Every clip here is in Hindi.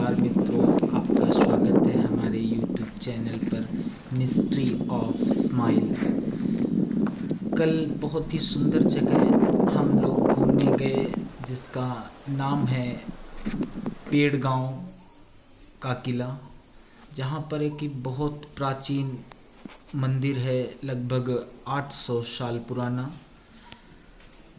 नमस्कार मित्रों, आपका स्वागत है हमारे YouTube चैनल पर मिस्ट्री ऑफ स्माइल। कल बहुत ही सुंदर जगह हम लोग घूमने गए जिसका नाम है पेड़ गांव का किला, जहां पर एक बहुत प्राचीन मंदिर है, लगभग 800 साल पुराना,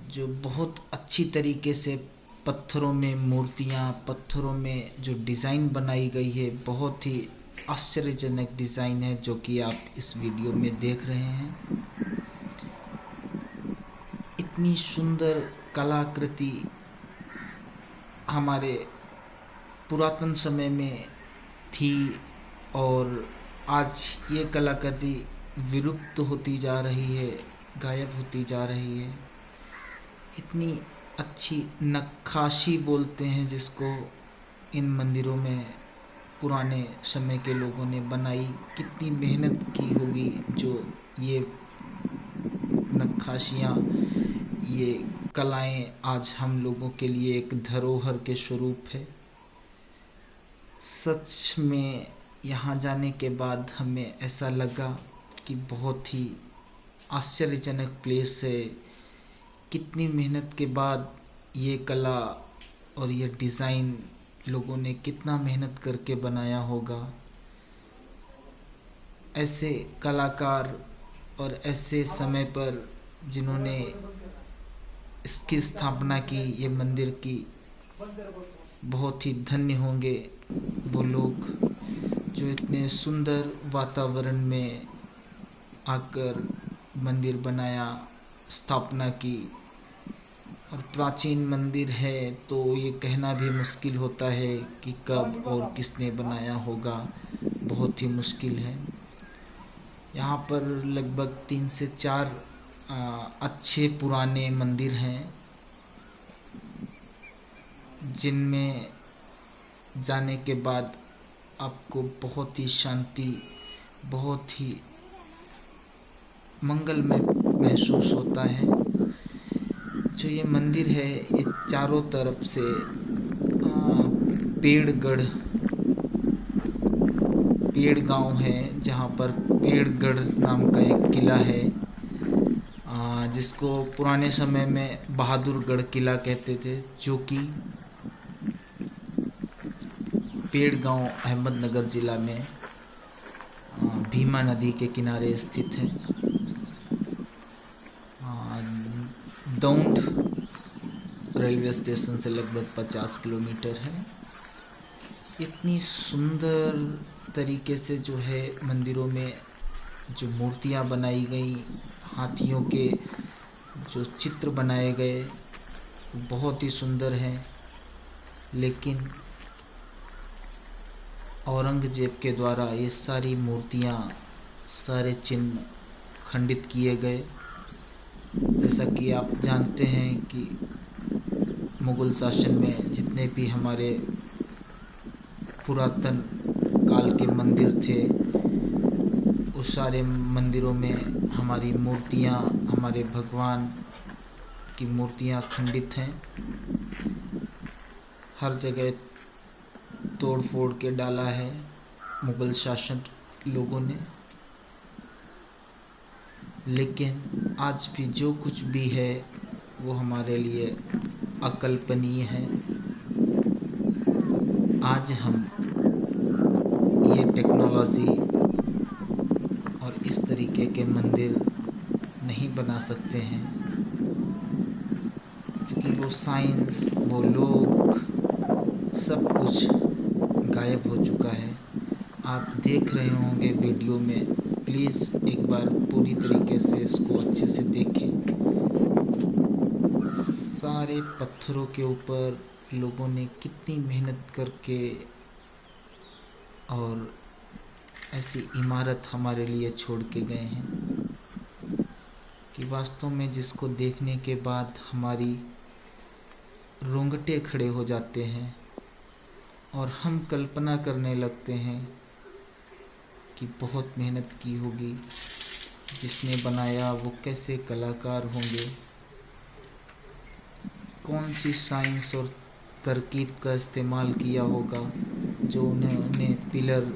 जो बहुत अच्छी तरीके से पत्थरों में मूर्तियाँ, पत्थरों में जो डिज़ाइन बनाई गई है, बहुत ही आश्चर्यजनक डिज़ाइन है, जो कि आप इस वीडियो में देख रहे हैं। इतनी सुंदर कलाकृति हमारे पुरातन समय में थी और आज ये कलाकृति विलुप्त होती जा रही है, गायब होती जा रही है। इतनी अच्छी नक्काशी बोलते हैं जिसको, इन मंदिरों में पुराने समय के लोगों ने बनाई। कितनी मेहनत की होगी जो ये नक्काशियाँ, ये कलाएं आज हम लोगों के लिए एक धरोहर के स्वरूप है। सच में यहाँ जाने के बाद हमें ऐसा लगा कि बहुत ही आश्चर्यजनक प्लेस है। कितनी मेहनत के बाद ये कला और ये डिज़ाइन लोगों ने कितना मेहनत करके बनाया होगा। ऐसे कलाकार और ऐसे समय पर जिन्होंने इसकी स्थापना की, ये मंदिर की, बहुत ही धन्य होंगे वो लोग जो इतने सुंदर वातावरण में आकर मंदिर बनाया, स्थापना की। और प्राचीन मंदिर है तो ये कहना भी मुश्किल होता है कि कब और किसने बनाया होगा, बहुत ही मुश्किल है। यहाँ पर लगभग 3 से 4 अच्छे पुराने मंदिर हैं, जिनमें जाने के बाद आपको बहुत ही शांति, बहुत ही मंगलमय महसूस होता है। जो ये मंदिर है, ये चारों तरफ से पेड़ गांव है, जहाँ पर पेड़गढ़ नाम का एक किला है, जिसको पुराने समय में बहादुरगढ़ किला कहते थे, जो कि पेड़ गांव अहमदनगर ज़िला में भीमा नदी के किनारे स्थित है। दौंड रेलवे स्टेशन से लगभग 50 किलोमीटर है। इतनी सुंदर तरीके से जो है मंदिरों में जो मूर्तियाँ बनाई गई, हाथियों के जो चित्र बनाए गए, बहुत ही सुंदर हैं। लेकिन औरंगजेब के द्वारा ये सारी मूर्तियाँ, सारे चिन्ह खंडित किए गए। जैसा कि आप जानते हैं कि मुग़ल शासन में जितने भी हमारे पुरातन काल के मंदिर थे, उस सारे मंदिरों में हमारी मूर्तियाँ, हमारे भगवान की मूर्तियाँ खंडित हैं। हर जगह तोड़ फोड़ के डाला है मुग़ल शासन लोगों ने। लेकिन आज भी जो कुछ भी है वो हमारे लिए अकल्पनीय है। आज हम ये टेक्नोलॉजी और इस तरीके के मंदिर नहीं बना सकते हैं, क्योंकि वो साइंस, वो लोग, सब कुछ गायब हो चुका है। आप देख रहे होंगे वीडियो में, प्लीज़ एक बार पूरी तरीके से इसको अच्छे से देखें। सारे पत्थरों के ऊपर लोगों ने कितनी मेहनत करके और ऐसी इमारत हमारे लिए छोड़ के गए हैं कि वास्तव में जिसको देखने के बाद हमारी रोंगटे खड़े हो जाते हैं और हम कल्पना करने लगते हैं कि बहुत मेहनत की होगी, जिसने बनाया वो कैसे कलाकार होंगे, कौन सी साइंस और तरकीब का इस्तेमाल किया होगा जो उन्होंने पिलर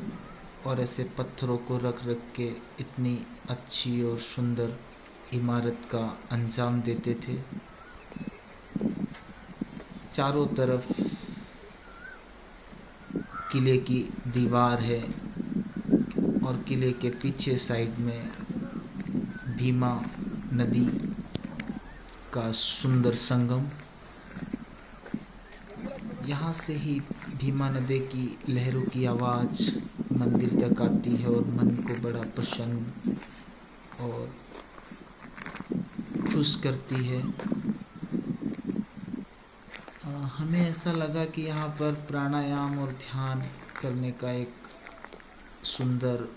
और ऐसे पत्थरों को रख रख के इतनी अच्छी और सुंदर इमारत का अंजाम देते थे। चारों तरफ किले की दीवार है और किले के पीछे साइड में भीमा नदी का सुंदर संगम। यहाँ से ही भीमा नदी की लहरों की आवाज़ मंदिर तक आती है और मन को बड़ा प्रसन्न और खुश करती है। हमें ऐसा लगा कि यहाँ पर प्राणायाम और ध्यान करने का एक सुंदर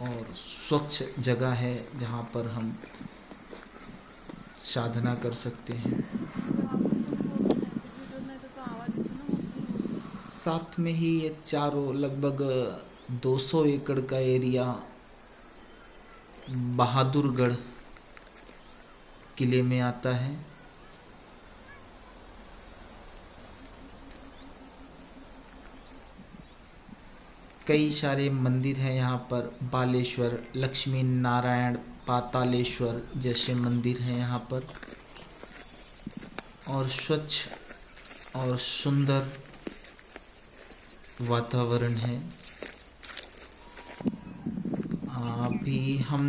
और स्वच्छ जगह है जहाँ पर हम साधना कर सकते हैं। साथ में ही ये चारों लगभग 200 एकड़ का एरिया बहादुरगढ़ किले में आता है। कई सारे मंदिर हैं यहाँ पर, बालेश्वर, लक्ष्मी नारायण, पातालेश्वर जैसे मंदिर हैं यहाँ पर, और स्वच्छ और सुंदर वातावरण है। अभी हम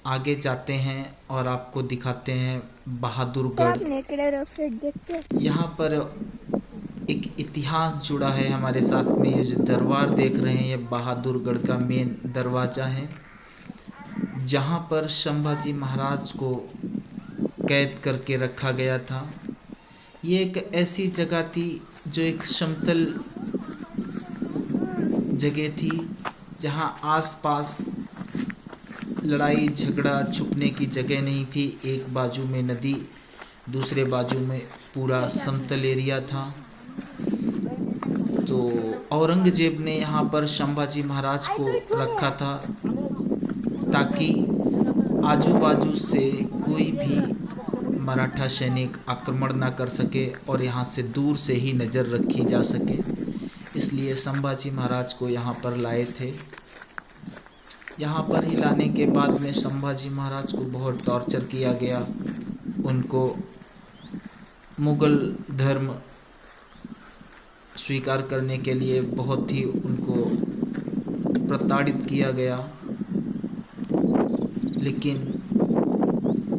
आगे जाते हैं और आपको दिखाते हैं बहादुरगढ़। यहाँ पर एक इतिहास जुड़ा है हमारे साथ में। ये जो दरबार देख रहे हैं ये बहादुरगढ़ का मेन दरवाज़ा है, जहाँ पर संभाजी महाराज को कैद करके रखा गया था। ये एक ऐसी जगह थी जो एक समतल जगह थी, जहाँ आसपास लड़ाई झगड़ा छुपने की जगह नहीं थी। एक बाजू में नदी, दूसरे बाजू में पूरा समतल एरिया था। तो औरंगजेब ने यहाँ पर संभाजी महाराज को रखा था ताकि आजू बाजू से कोई भी मराठा सैनिक आक्रमण ना कर सके और यहाँ से दूर से ही नज़र रखी जा सके। इसलिए संभाजी महाराज को यहाँ पर लाए थे। यहाँ पर ही लाने के बाद में संभाजी महाराज को बहुत टॉर्चर किया गया। उनको मुग़ल धर्म स्वीकार करने के लिए बहुत ही उनको प्रताड़ित किया गया, लेकिन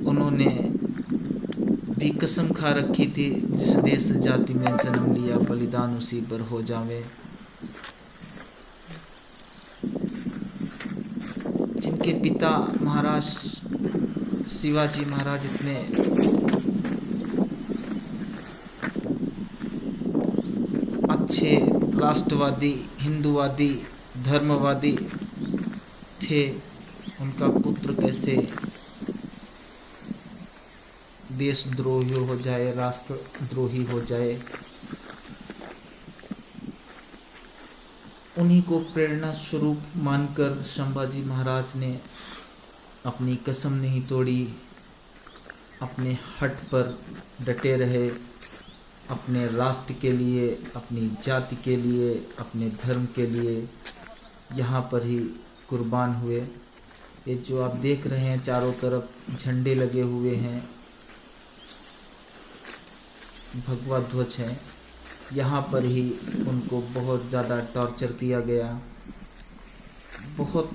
उन्होंने भी कसम खा रखी थी, जिस देश जाति में जन्म लिया बलिदान उसी पर हो जावे। जिनके पिता महाराज शिवाजी महाराज इतने अच्छे राष्ट्रवादी, हिंदूवादी, धर्मवादी थे, उनका पुत्र कैसे देशद्रोही हो जाए, राष्ट्रद्रोही हो जाए। उन्हीं को प्रेरणा स्वरूप मानकर संभाजी महाराज ने अपनी कसम नहीं तोड़ी, अपने हट पर डटे रहे, अपने राष्ट्र के लिए, अपनी जाति के लिए, अपने धर्म के लिए यहाँ पर ही कुर्बान हुए। ये जो आप देख रहे हैं चारों तरफ झंडे लगे हुए हैं, भगवा ध्वज है, यहाँ पर ही उनको बहुत ज़्यादा टॉर्चर किया गया। बहुत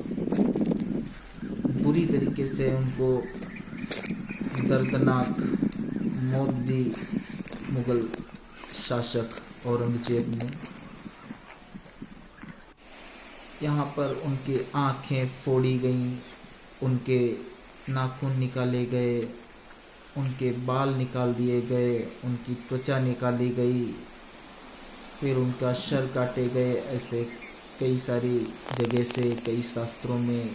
बुरी तरीके से उनको दर्दनाक मौत दी मुग़ल शासक औरंगजेब ने। यहाँ पर उनकी आँखें फोड़ी गईं, उनके नाखून निकाले गए, उनके बाल निकाल दिए गए, उनकी त्वचा निकाली गई, फिर उनका सर काटे गए। ऐसे कई सारी जगह से कई शास्त्रों में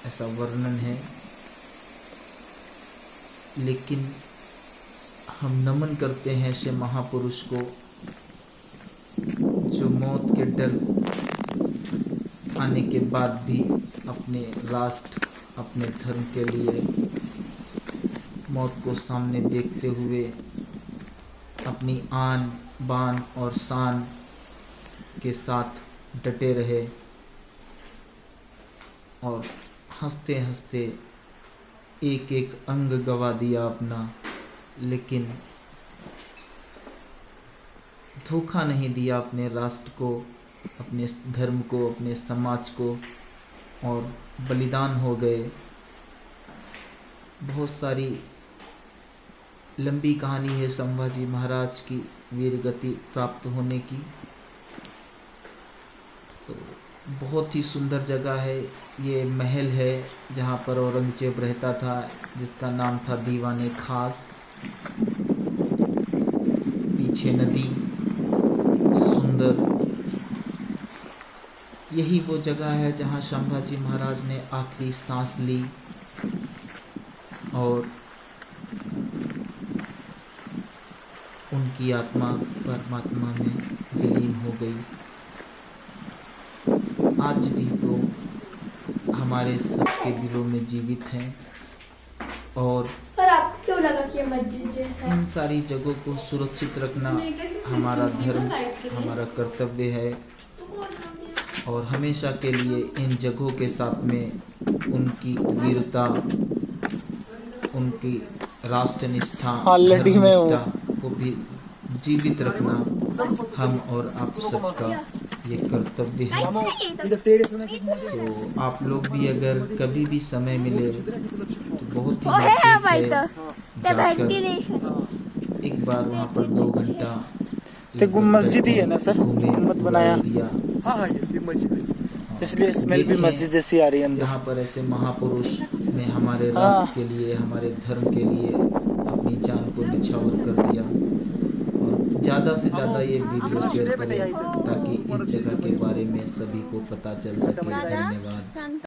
ऐसा वर्णन है। लेकिन हम नमन करते हैं ऐसे महापुरुष को जो मौत के डर आने के बाद भी अपने राष्ट्र, अपने धर्म के लिए मौत को सामने देखते हुए अपनी आन बान और शान के साथ डटे रहे और हंसते हंसते एक एक अंग गवा दिया अपना, लेकिन धोखा नहीं दिया अपने राष्ट्र को, अपने धर्म को, अपने समाज को, और बलिदान हो गए। बहुत सारी लंबी कहानी है संभाजी महाराज की वीर गति प्राप्त होने की। तो बहुत ही सुंदर जगह है। ये महल है जहाँ पर औरंगजेब रहता था, जिसका नाम था दीवाने खास। पीछे नदी सुंदर। यही वो जगह है जहाँ संभाजी महाराज ने आखिरी सांस ली और उनकी आत्मा परमात्मा में विलीन हो गई। आज भी वो हमारे सबके दिलों में जीवित हैं और आपको क्यों लगा कि ये मस्जिद जैसा है? इन सारी जगहों को सुरक्षित रखना हमारा धर्म, हमारा कर्तव्य है और हमेशा के लिए इन जगहों के साथ में उनकी वीरता, उनकी राष्ट्रनिष्ठा, धर्मनिष्ठा को भी जीवित रखना हम और आप सबका ये कर्तव्य है। तो आप लोग भी अगर कभी भी समय मिले तो बहुत ही नज़दीक है, जाकर एक बार वहाँ पर 2 घंटा तो मस्जिद ही है ना सर, घूमे बनाया। हाँ, इसलिए स्मेल भी मस्जिद जैसी आ रही है अंदर। जहाँ पर ऐसे महापुरुष ने हमारे राष्ट्र के लिए, हमारे धर्म के लिए अपनी जान को निछावर कर दिया। और ज़्यादा से ज़्यादा ये वीडियो शेयर करें ताकि इस जगह के बारे में सभी को पता चल सके। धन्यवाद।